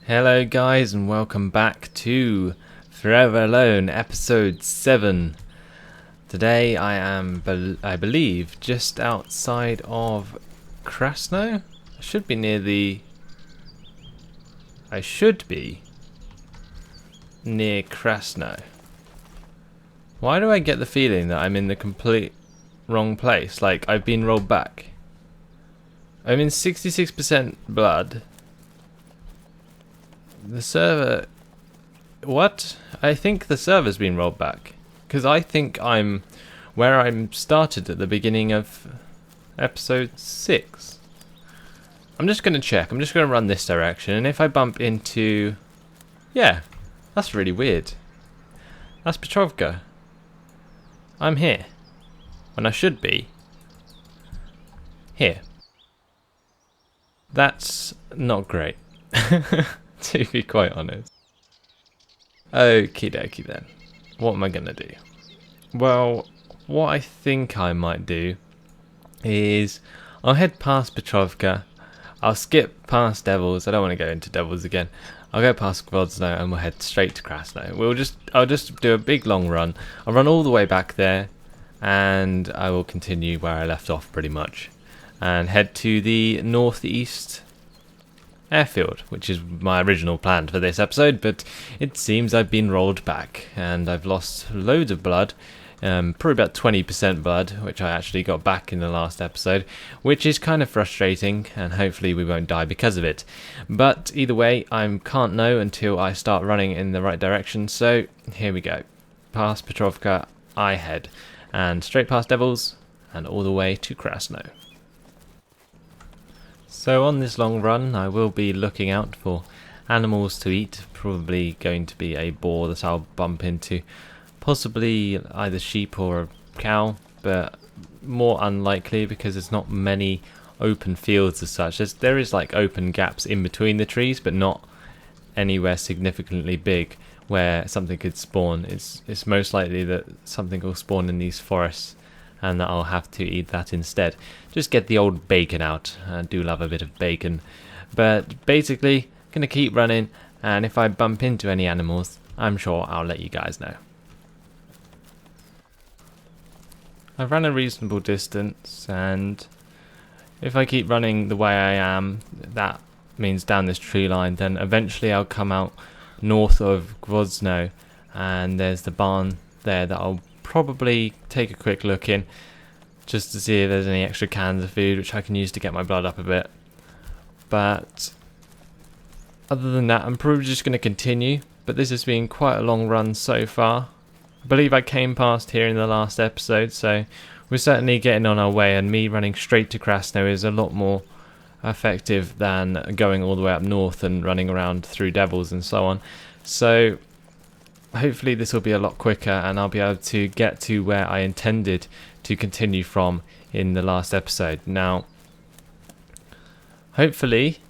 Hello guys and welcome back to Forever Alone episode 7. Today I am, I believe, just outside of Krasno? I should be near Krasno. Why do I get the feeling that I'm in the complete wrong place? Like I've been rolled back. I'm in 66% blood. The server... What? I think the server's been rolled back. Because I think I'm where I started at the beginning of episode 6. I'm just going to check. I'm just going to run this direction. And if I bump into... Yeah, that's really weird. That's Petrovka. I'm here. When I should be here. That's not great. To be quite honest. Okie dokie then. What am I gonna do? Well, what I think I might do is I'll head past Petrovka. I'll skip past Devils. I don't want to go into Devils again. I'll go past Grodno and we'll head straight to Krasno. I'll just do a big long run. I'll run all the way back there and I will continue where I left off pretty much. And head to the northeast airfield, which is my original plan for this episode, but it seems I've been rolled back and I've lost loads of blood, probably about 20% blood, which I actually got back in the last episode, which is kind of frustrating, and hopefully we won't die because of it. But either way, I can't know until I start running in the right direction, so here we go. Past Petrovka, I head, and straight past Devils, and all the way to Krasno. So on this long run I will be looking out for animals to eat, probably going to be a boar that I'll bump into, possibly either sheep or a cow, but more unlikely because there's not many open fields as such. There is like open gaps in between the trees, but not anywhere significantly big where something could spawn. It's most likely that something will spawn in these forests and that I'll have to eat that instead. Just get the old bacon out. I do love a bit of bacon. But basically, gonna keep running, and if I bump into any animals, I'm sure I'll let you guys know. I've run a reasonable distance, and if I keep running the way I am, that means down this tree line, then eventually I'll come out north of Grodno, and there's the barn there that I'll probably take a quick look in just to see if there's any extra cans of food which I can use to get my blood up a bit. But other than that, I'm probably just going to continue, but this has been quite a long run so far. I believe I came past here in the last episode, so we're certainly getting on our way, and me running straight to Krasno is a lot more effective than going all the way up north and running around through Devils and so on. So hopefully this will be a lot quicker and I'll be able to get to where I intended to continue from in the last episode. Now, hopefully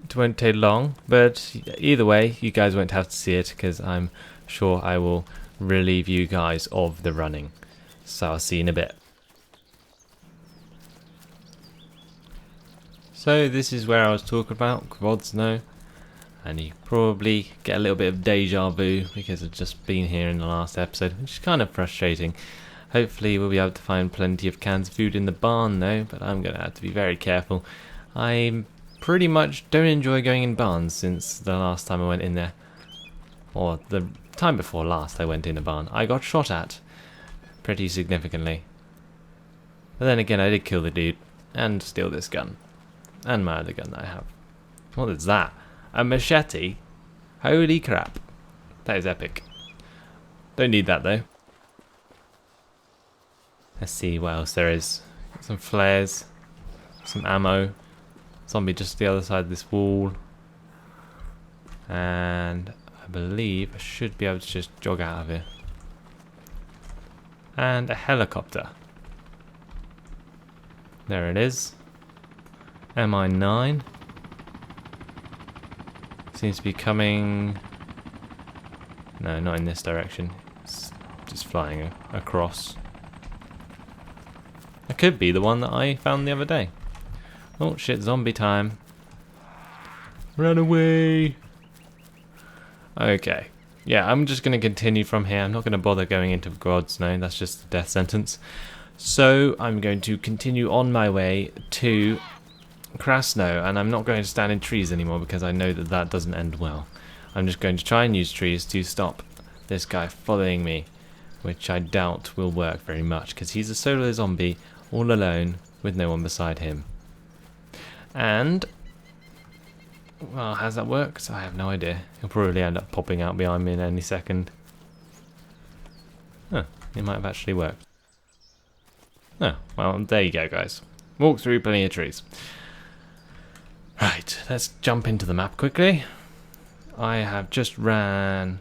it won't take long, but either way you guys won't have to see it because I'm sure I will relieve you guys of the running. So I'll see you in a bit. So this is where I was talking about, Grodno. And you probably get a little bit of deja vu because I've just been here in the last episode, which is kind of frustrating. Hopefully we'll be able to find plenty of cans of food in the barn though, but I'm going to have to be very careful. I pretty much don't enjoy going in barns since the last time I went in there. Or the time before last I went in a barn. I got shot at pretty significantly. But then again, I did kill the dude and steal this gun. And my other gun that I have. What is that? A machete? Holy crap. That is epic. Don't need that though. Let's see what else there is. Got some flares. Some ammo. Zombie just the other side of this wall. And I believe I should be able to just jog out of here. And a helicopter. There it is. MI9. Seems to be coming... No, not in this direction. It's just flying across. It could be the one that I found the other day. Oh shit, zombie time. Run away! Okay. Yeah, I'm just going to continue from here. I'm not going to bother going into God's Name. That's just a death sentence. So I'm going to continue on my way to Krasno, and I'm not going to stand in trees anymore because I know that that doesn't end well. I'm just going to try and use trees to stop this guy following me, which I doubt will work very much because he's a solo zombie all alone with no one beside him. And well, how's that worked? I have no idea. He'll probably end up popping out behind me in any second. Huh, it might have actually worked. Oh, well, there you go, guys. Walk through plenty of trees. Right, let's jump into the map quickly. I have just ran...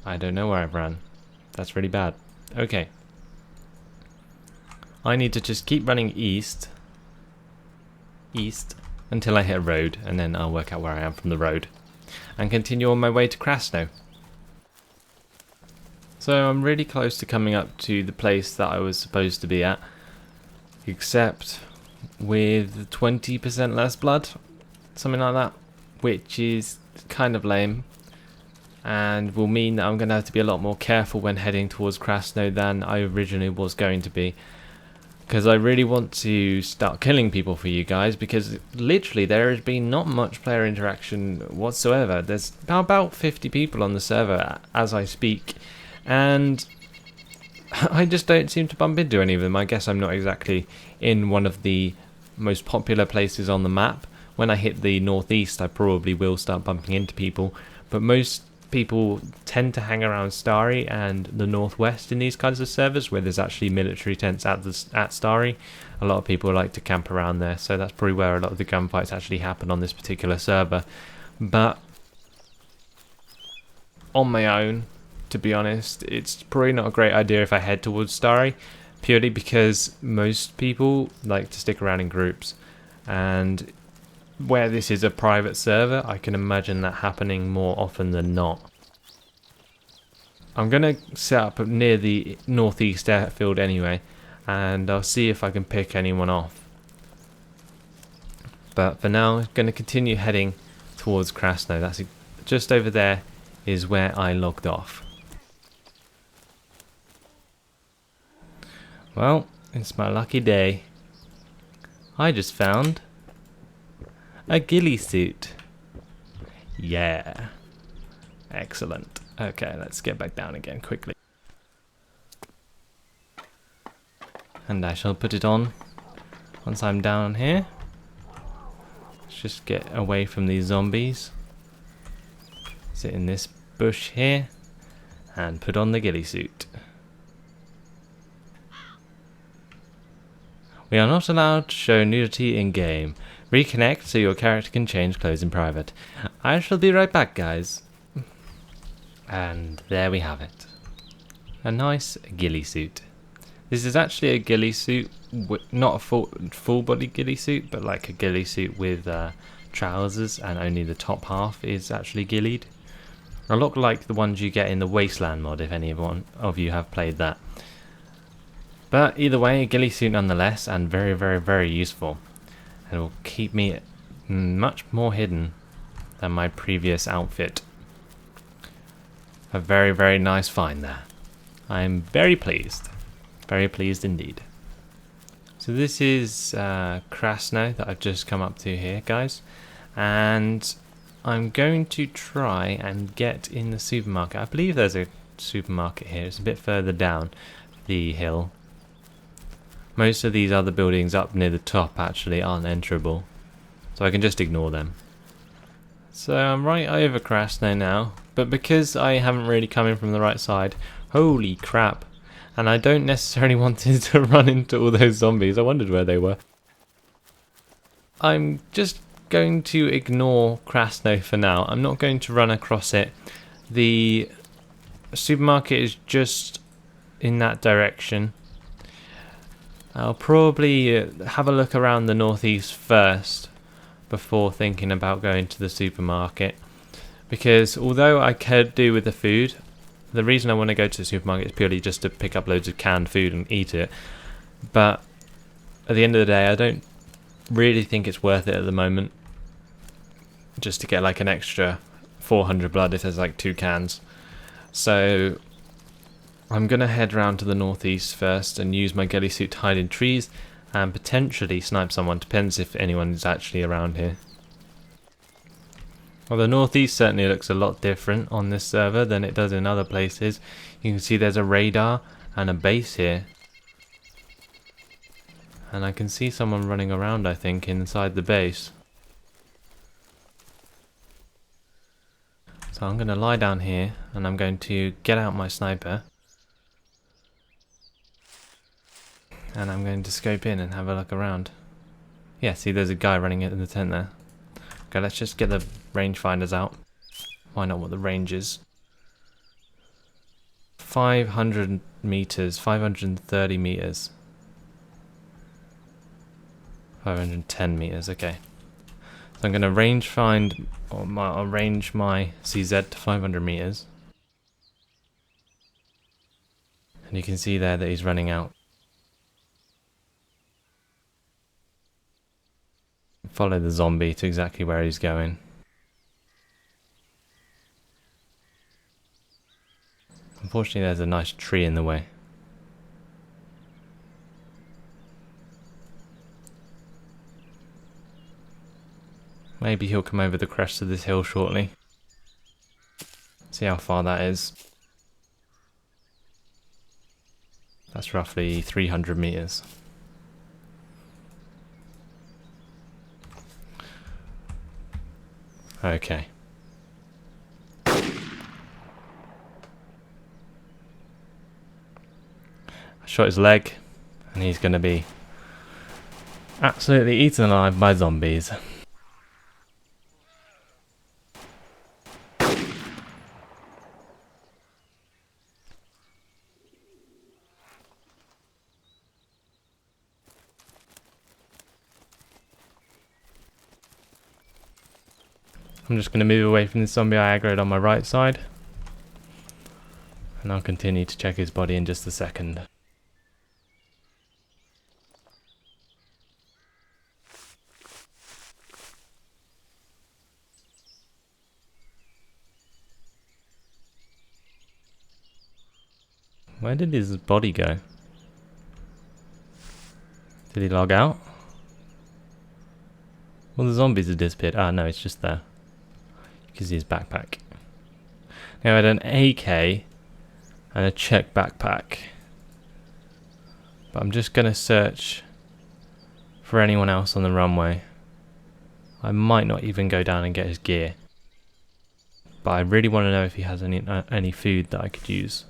I don't know where I've ran. That's really bad. Okay. I need to just keep running east. Until I hit a road, and then I'll work out where I am from the road. And continue on my way to Krasno. So I'm really close to coming up to the place that I was supposed to be at. Except with 20% less blood. Something like that. Which is kind of lame. And will mean that I'm going to have to be a lot more careful when heading towards Krasno than I originally was going to be. Because I really want to start killing people for you guys, because literally there has been not much player interaction whatsoever. There's about 50 people on the server as I speak, and I just don't seem to bump into any of them. I guess I'm not exactly in one of the most popular places on the map. When I hit the northeast, I probably will start bumping into people, but most people tend to hang around Starry and the northwest in these kinds of servers where there's actually military tents at Starry. A lot of people like to camp around there, so that's probably where a lot of the gunfights actually happen on this particular server. But on my own, to be honest, it's probably not a great idea if I head towards Starry, purely because most people like to stick around in groups, and where this is a private server, I can imagine that happening more often than not. I'm going to set up near the northeast airfield anyway, and I'll see if I can pick anyone off. But for now, I'm going to continue heading towards Krasno. That's just over there is where I logged off. Well, it's my lucky day. I just found a ghillie suit. Yeah. Excellent. Okay, let's get back down again quickly. And I shall put it on once I'm down here. Let's just get away from these zombies. Sit in this bush here and put on the ghillie suit. We are not allowed to show nudity in game. Reconnect so your character can change clothes in private. I shall be right back, guys. And there we have it. A nice ghillie suit. This is actually a ghillie suit, not a full body ghillie suit, but like a ghillie suit with trousers, and only the top half is actually ghillied. A lot like the ones you get in the Wasteland mod, if any of you have played that. But either way, a ghillie suit nonetheless, and very, very, very useful. And it will keep me much more hidden than my previous outfit. A very, very nice find there. I'm very pleased. Very pleased indeed. So this is Krasno that I've just come up to here, guys. And I'm going to try and get in the supermarket. I believe there's a supermarket here. It's a bit further down the hill. Most of these other buildings up near the top actually aren't enterable, so I can just ignore them. So I'm right over Krasno now, but because I haven't really come in from the right side, holy crap, and I don't necessarily wanted to run into all those zombies. I wondered where they were. I'm just going to ignore Krasno for now. I'm not going to run across it. The supermarket is just in that direction. I'll probably have a look around the northeast first before thinking about going to the supermarket, because although I could do with the food, the reason I want to go to the supermarket is purely just to pick up loads of canned food and eat it, but at the end of the day I don't really think it's worth it at the moment, just to get like an extra 400 blood if there's like 2 cans. So I'm going to head round to the northeast first and use my ghillie suit to hide in trees and potentially snipe someone. Depends if anyone is actually around here. Well, the northeast certainly looks a lot different on this server than it does in other places. You can see there's a radar and a base here. And I can see someone running around, I think, inside the base. So I'm going to lie down here and I'm going to get out my sniper. And I'm going to scope in and have a look around. Yeah, see there's a guy running in the tent there. Okay, let's just get the rangefinders out. Find out what the range is. 500 meters, 530 meters. 510 meters, okay. So I'm going to I'll range my CZ to 500 meters. And you can see there that he's running out. Follow the zombie to exactly where he's going. Unfortunately, there's a nice tree in the way. Maybe he'll come over the crest of this hill shortly. See how far that is. That's roughly 300 meters. Okay. I shot his leg, and he's going to be absolutely eaten alive by zombies. I'm just going to move away from the zombie I aggroed on my right side. And I'll continue to check his body in just a second. Where did his body go? Did he log out? Well, the zombies have disappeared. Ah, no, it's just there. You can see his backpack. Now I had an AK and a check backpack. But I'm just going to search for anyone else on the runway. I might not even go down and get his gear. But I really want to know if he has any food that I could use.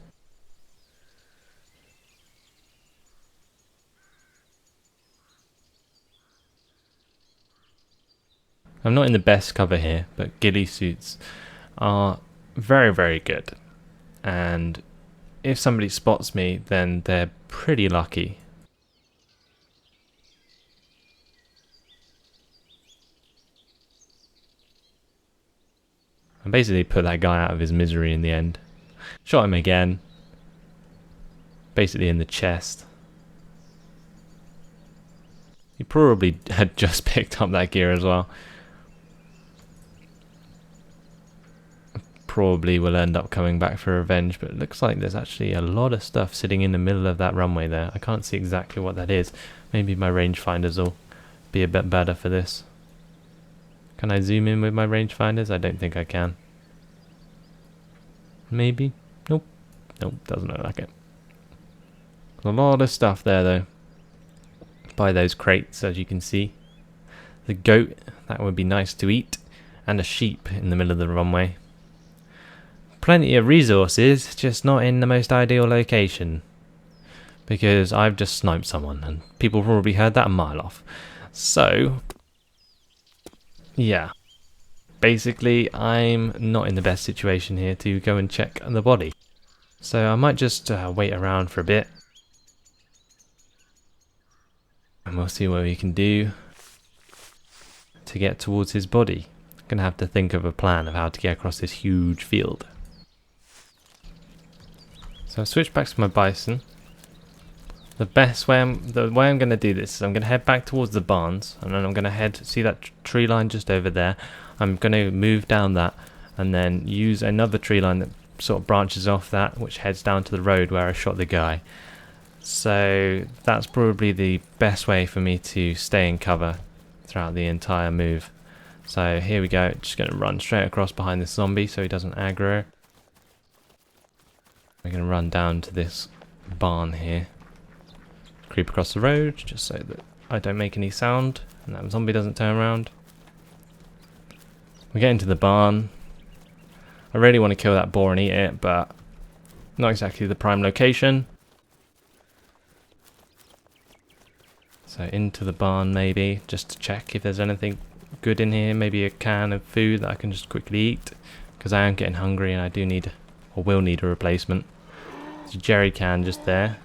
I'm not in the best cover here, but ghillie suits are very, very good. And if somebody spots me, then they're pretty lucky. I basically put that guy out of his misery in the end. Shot him again. Basically in the chest. He probably had just picked up that gear as well. Probably will end up coming back for revenge, but it looks like there's actually a lot of stuff sitting in the middle of that runway there. I can't see exactly what that is. Maybe my rangefinders will be a bit better for this. Can I zoom in with my rangefinders? I don't think I can. Maybe? Nope. Nope, doesn't look like it. A lot of stuff there though. By those crates, as you can see. The goat, that would be nice to eat. And a sheep in the middle of the runway. Plenty of resources, just not in the most ideal location. Because I've just sniped someone and people probably heard that a mile off. So, yeah. Basically, I'm not in the best situation here to go and check the body. So I might just wait around for a bit. And we'll see what we can do to get towards his body. I'm going to have to think of a plan of how to get across this huge field. So I've switched back to my bison. The way I'm going to do this is I'm going to head back towards the barns, and then I'm going to see that tree line just over there. I'm going to move down that and then use another tree line that sort of branches off that, which heads down to the road where I shot the guy. So that's probably the best way for me to stay in cover throughout the entire move. So here we go, just going to run straight across behind this zombie so he doesn't aggro. We're going to run down to this barn here. Creep across the road just so that I don't make any sound and that zombie doesn't turn around. We get into the barn. I really want to kill that boar and eat it, but not exactly the prime location. So into the barn maybe, just to check if there's anything good in here. Maybe a can of food that I can just quickly eat, because I am getting hungry and I do need, or will need, a replacement. There's a jerry can just there.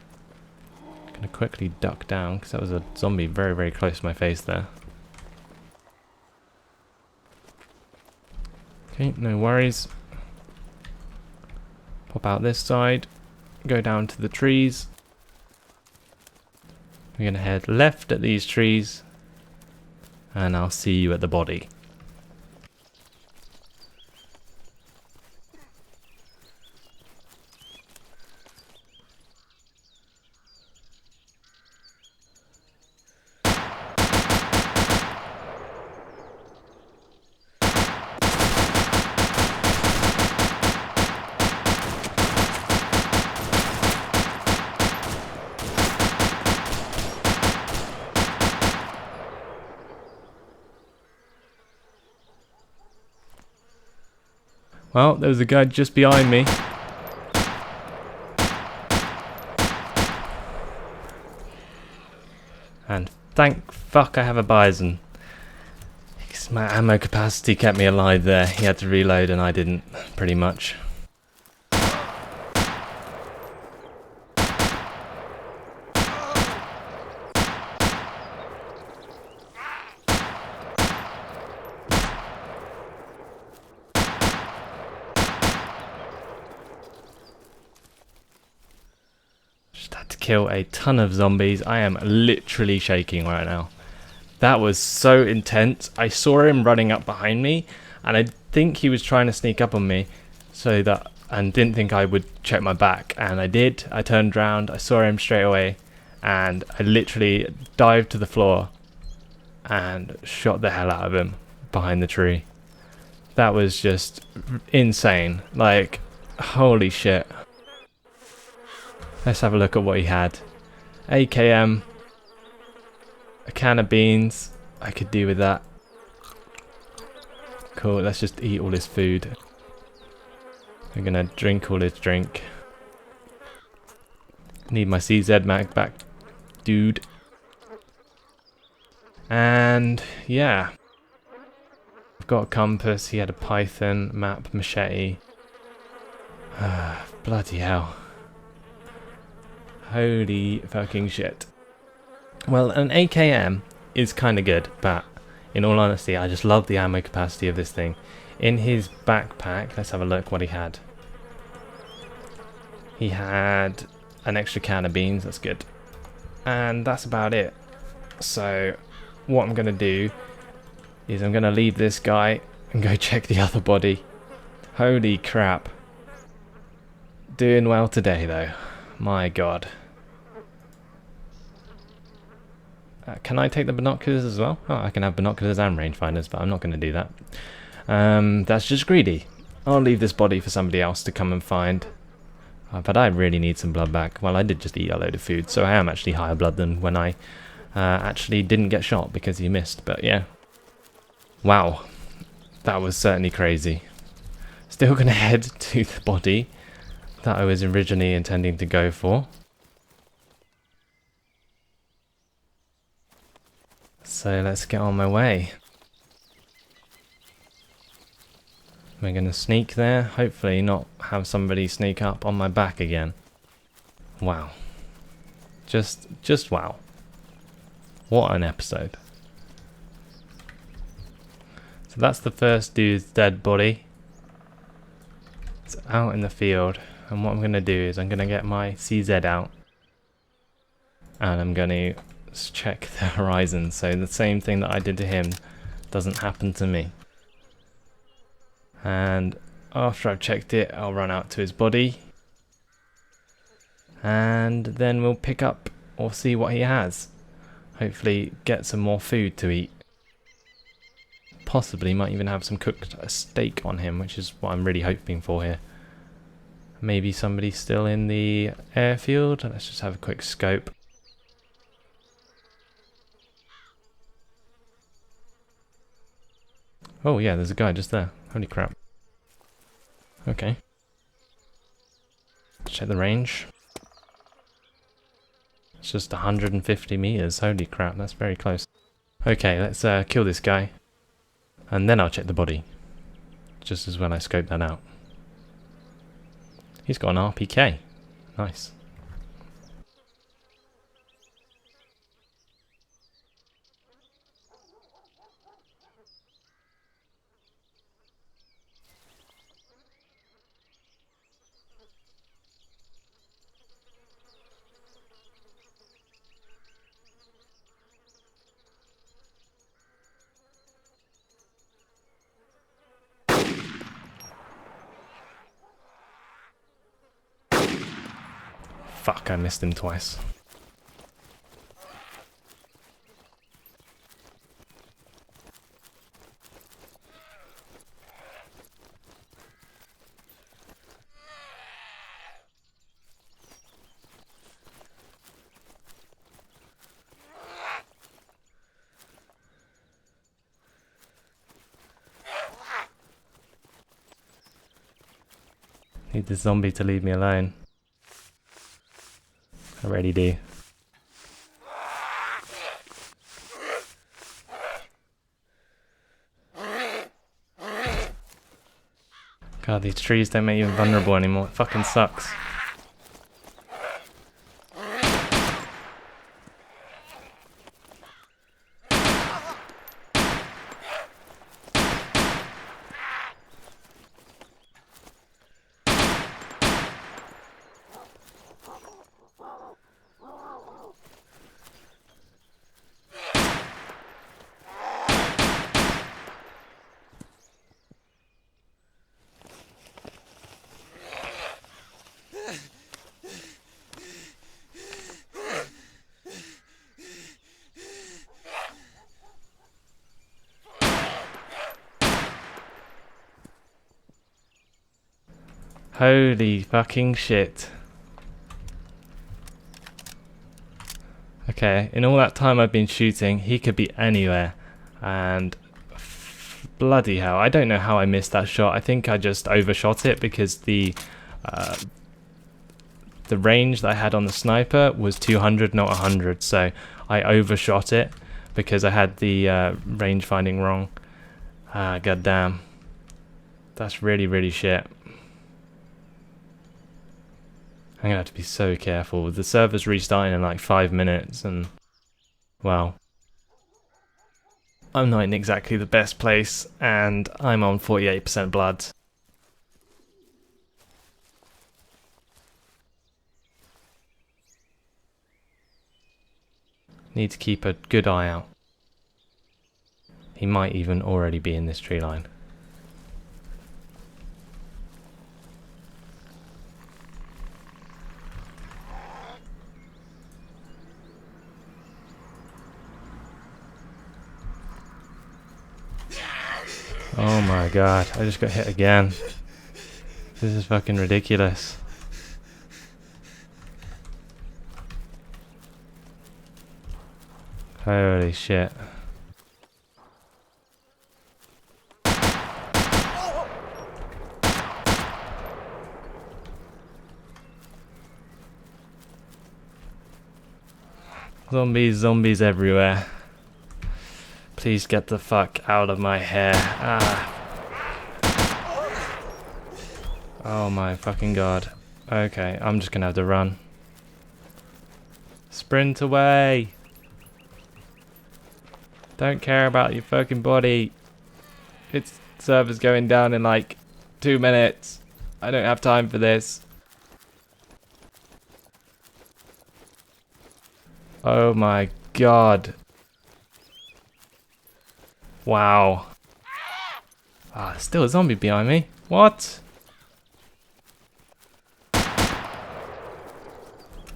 I'm going to quickly duck down, because that was a zombie very, very close to my face there. Okay, no worries. Pop out this side, go down to the trees. We're going to head left at these trees, and I'll see you at the body. Well, there was a guy just behind me. And thank fuck I have a bison. Because my ammo capacity kept me alive there. He had to reload and I didn't, pretty much. To kill a ton of zombies. I am literally shaking right now. That was so intense. I saw him running up behind me and I think he was trying to sneak up on me and didn't think I would check my back, and I did. I turned around, I saw him straight away, and I literally dived to the floor and shot the hell out of him behind the tree. That was just insane. Like, holy shit. Let's have a look at what he had. AKM, a can of beans, I could do with that. Cool, let's just eat all his food. I'm gonna drink all his drink. Need my CZ mag back, dude. And yeah. I've got a compass, he had a python, map, machete. Bloody hell. Holy fucking shit. Well, an AKM is kind of good, but in all honesty, I just love the ammo capacity of this thing. In his backpack, let's have a look what he had. He had an extra can of beans, that's good. And that's about it. So, what I'm going to do is I'm going to leave this guy and go check the other body. Holy crap. Doing well today, though. My god. Can I take the binoculars as well? Oh, I can have binoculars and rangefinders, but I'm not going to do that. That's just greedy. I'll leave this body for somebody else to come and find. But I really need some blood back. Well, I did just eat a load of food, so I am actually higher blood than when I actually didn't get shot because he missed. But yeah. Wow. That was certainly crazy. Still going to head to the body that I was originally intending to go for. So let's get on my way. We're going to sneak there, hopefully not have somebody sneak up on my back again. Wow. Just wow. What an episode. So that's the first dude's dead body. It's out in the field. And what I'm going to do is I'm going to get my CZ out. And I'm going to check the horizon so the same thing that I did to him doesn't happen to me. And after I've checked it, I'll run out to his body. And then we'll pick up or see what he has. Hopefully get some more food to eat. Possibly might even have some cooked steak on him, which is what I'm really hoping for here. Maybe somebody's still in the airfield. Let's just have a quick scope. Oh yeah, there's a guy just there. Holy crap. Okay. Check the range. It's just 150 meters. Holy crap, that's very close. Okay, let's kill this guy. And then I'll check the body. Just as when I scope that out. He's got an RPK. Nice. Fuck, I missed him twice. Need this zombie to leave me alone. I already do. God, these trees don't make you invulnerable anymore. It fucking sucks. Holy fucking shit. Okay, in all that time I've been shooting, he could be anywhere. And bloody hell, I don't know how I missed that shot. I think I just overshot it because the range that I had on the sniper was 200, not 100. So I overshot it because I had the range finding wrong. God damn. That's really, really shit. I'm gonna have to be so careful. The server's restarting in like 5 minutes and, well, I'm not in exactly the best place and I'm on 48% blood. Need to keep a good eye out. He might even already be in this tree line. Oh my god, I just got hit again. This is fucking ridiculous. Holy shit. Zombies everywhere. Please get the fuck out of my hair. Ah. Oh my fucking god. Okay, I'm just gonna have to run. Sprint away! Don't care about your fucking body. Its server's going down in like 2 minutes. I don't have time for this. Oh my god. Wow. Ah, still a zombie behind me. What?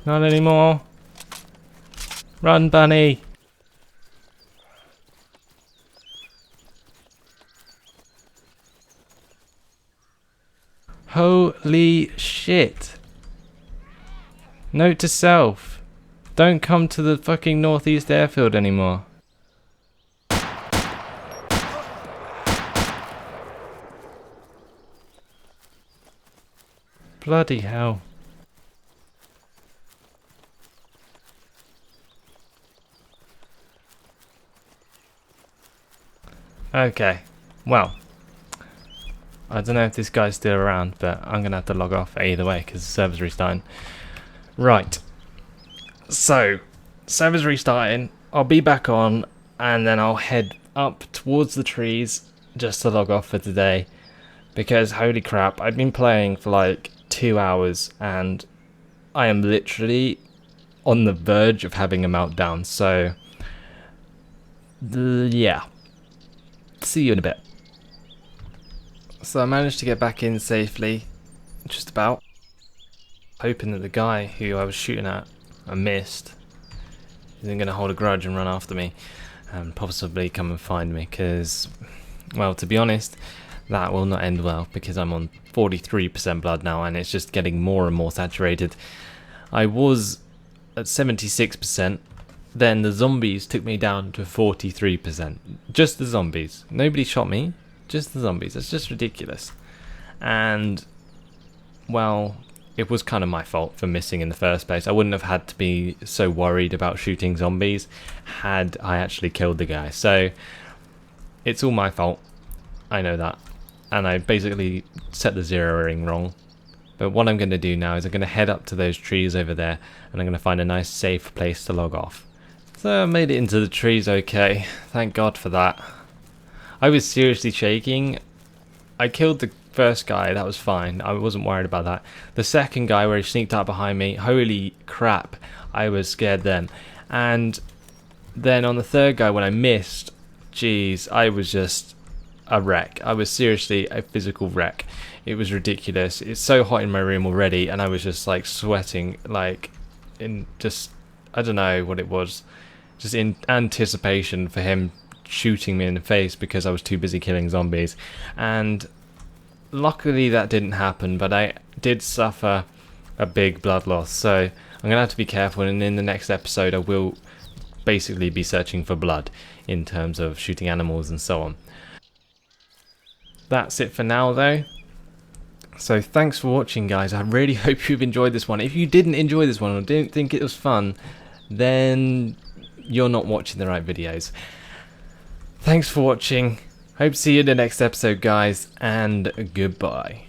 Not anymore. Run, bunny. Holy shit. Note to self. Don't come to the fucking northeast airfield anymore. Bloody hell. Okay, well, I don't know if this guy's still around, but I'm going to have to log off either way because the server's restarting. Right, so, server's restarting, I'll be back on, and then I'll head up towards the trees just to log off for today, because holy crap, I've been playing for like 2 hours, and I am literally on the verge of having a meltdown, so, yeah. See you in a bit. So I managed to get back in safely, just about, hoping that the guy who I was shooting at, I missed, isn't going to hold a grudge and run after me and possibly come and find me, because, well, to be honest, that will not end well, because I'm on 43% blood now and it's just getting more and more saturated. I was at 76%. Then the zombies took me down to 43%. Just the zombies. Nobody shot me. Just the zombies. That's just ridiculous. And, well, it was kind of my fault for missing in the first place. I wouldn't have had to be so worried about shooting zombies had I actually killed the guy. So, it's all my fault. I know that. And I basically set the zeroing wrong. But what I'm going to do now is I'm going to head up to those trees over there and I'm going to find a nice safe place to log off. So I made it into the trees okay, thank God for that. I was seriously shaking. I killed the first guy, that was fine, I wasn't worried about that. The second guy where he sneaked out behind me, holy crap, I was scared then. And then on the third guy when I missed, jeez, I was just a wreck. I was seriously a physical wreck. It was ridiculous. It's so hot in my room already and I was just like sweating, like in just, I don't know what it was. Just in anticipation for him shooting me in the face because I was too busy killing zombies. And luckily that didn't happen, but I did suffer a big blood loss. So I'm going to have to be careful, and in the next episode I will basically be searching for blood in terms of shooting animals and so on. That's it for now though. So thanks for watching, guys. I really hope you've enjoyed this one. If you didn't enjoy this one or didn't think it was fun, then you're not watching the right videos. Thanks for watching. Hope to see you in the next episode, guys, and goodbye.